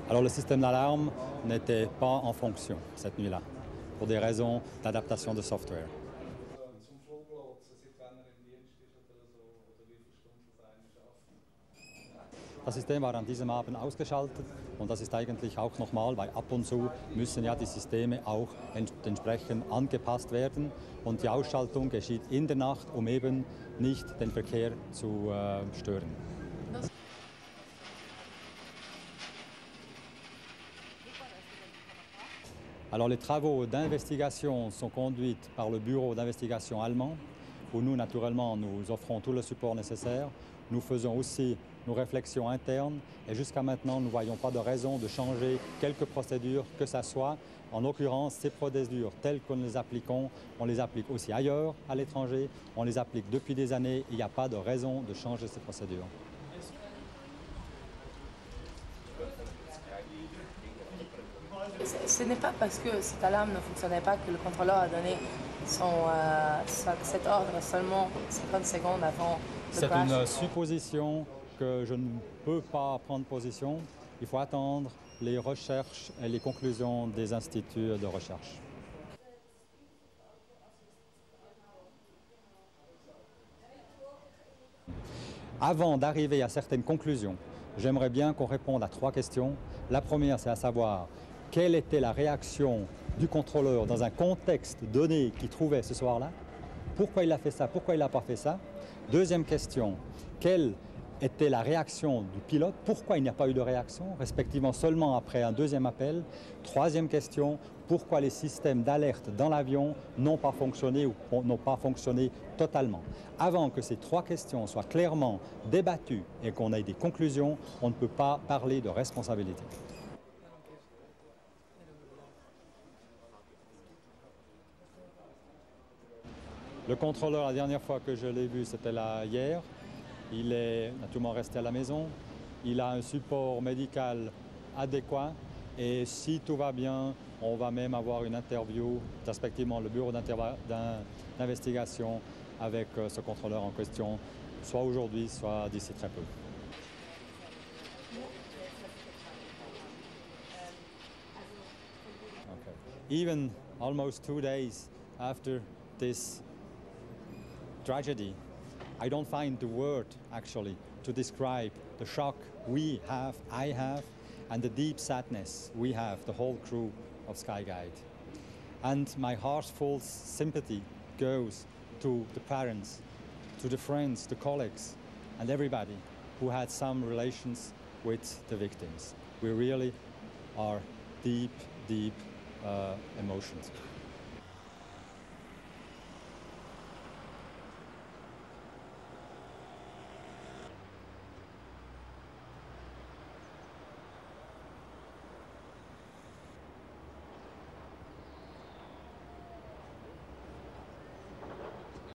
Alors le système d'alarme n'était pas en fonction cette nuit-là, pour des raisons d'adaptation de software. Das System war an diesem Abend ausgeschaltet und das ist eigentlich auch normal, weil ab und zu müssen ja die Systeme auch entsprechend angepasst werden und die Ausschaltung geschieht in der Nacht, um eben nicht den Verkehr zu stören. Alors les travaux d'investigation sont conduits par le bureau d'investigation allemand, où nous naturellement nous offrons tout le support nécessaire. Nous faisons aussi nos réflexions internes et jusqu'à maintenant nous ne voyons pas de raison de changer quelques procédures que ce soit. En l'occurrence, ces procédures telles que nous les appliquons, on les applique aussi ailleurs, à l'étranger, on les applique depuis des années, il n'y a pas de raison de changer ces procédures. Ce n'est pas parce que cette alarme ne fonctionnait pas que le contrôleur a donné cet ordre seulement 50 secondes avant le crash. C'est une supposition que je ne peux pas prendre position. Il faut attendre les recherches et les conclusions des instituts de recherche. Avant d'arriver à certaines conclusions, j'aimerais bien qu'on réponde à 3 questions. La première, c'est à savoir quelle était la réaction du contrôleur dans un contexte donné qu'il trouvait ce soir-là. Pourquoi il a fait ça, pourquoi il n'a pas fait ça. Deuxième question, quelle était la réaction du pilote, pourquoi il n'y a pas eu de réaction, respectivement seulement après un deuxième appel. Troisième question, pourquoi les systèmes d'alerte dans l'avion n'ont pas fonctionné ou n'ont pas fonctionné totalement. Avant que ces 3 questions soient clairement débattues et qu'on ait des conclusions, on ne peut pas parler de responsabilité. Le contrôleur, la dernière fois que je l'ai vu, c'était là hier. Il est naturellement resté à la maison. Il a un support médical adéquat. Et si tout va bien, on va même avoir une interview, respectivement le bureau d'investigation avec ce contrôleur en question, soit aujourd'hui, soit d'ici très peu. Okay. Even almost 2 days after this tragedy, I don't find the word actually to describe the shock I have, and the deep sadness we have, the whole crew of Skyguide. And my heartfelt sympathy goes to the parents, to the friends, the colleagues, and everybody who had some relations with the victims. We really are deep emotions.